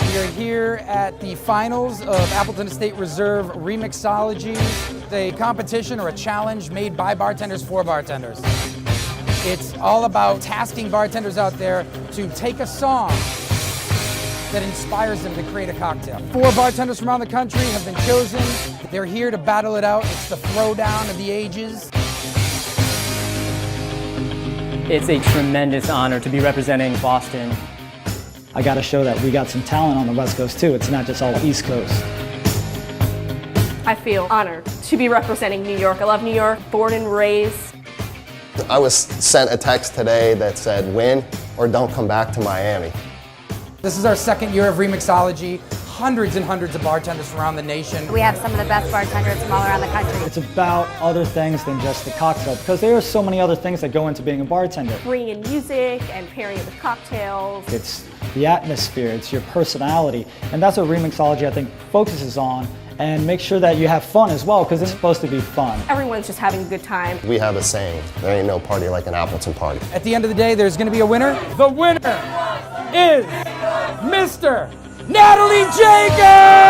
We are here at the finals of Appleton Estate Reserve Remixology, a competition or a challenge made by bartenders for bartenders. It's all about tasking bartenders out there to take a song that inspires them to create a cocktail. 4 bartenders from around the country have been chosen. They're here to battle it out. It's the throwdown of the ages. It's a tremendous honor to be representing Boston. I got to show that we got some talent on the West Coast too. It's not just all East Coast. I feel honored to be representing New York. I love New York, born and raised. I was sent a text today that said, win or don't come back to Miami. This is our 2nd year of Remixology. Hundreds and hundreds of bartenders from around the nation. We have some of the best bartenders from all around the country. It's about other things than just the cocktail, because there are so many other things that go into being a bartender. Bringing in music and pairing it with cocktails. It's the atmosphere, it's your personality, and that's what Remixology, I think, focuses on, and make sure that you have fun as well, because it's supposed to be fun. Everyone's just having a good time. We have a saying, there ain't no party like an Appleton party. At the end of the day, there's going to be a winner. The winner is Mr. Natalie Jacobs!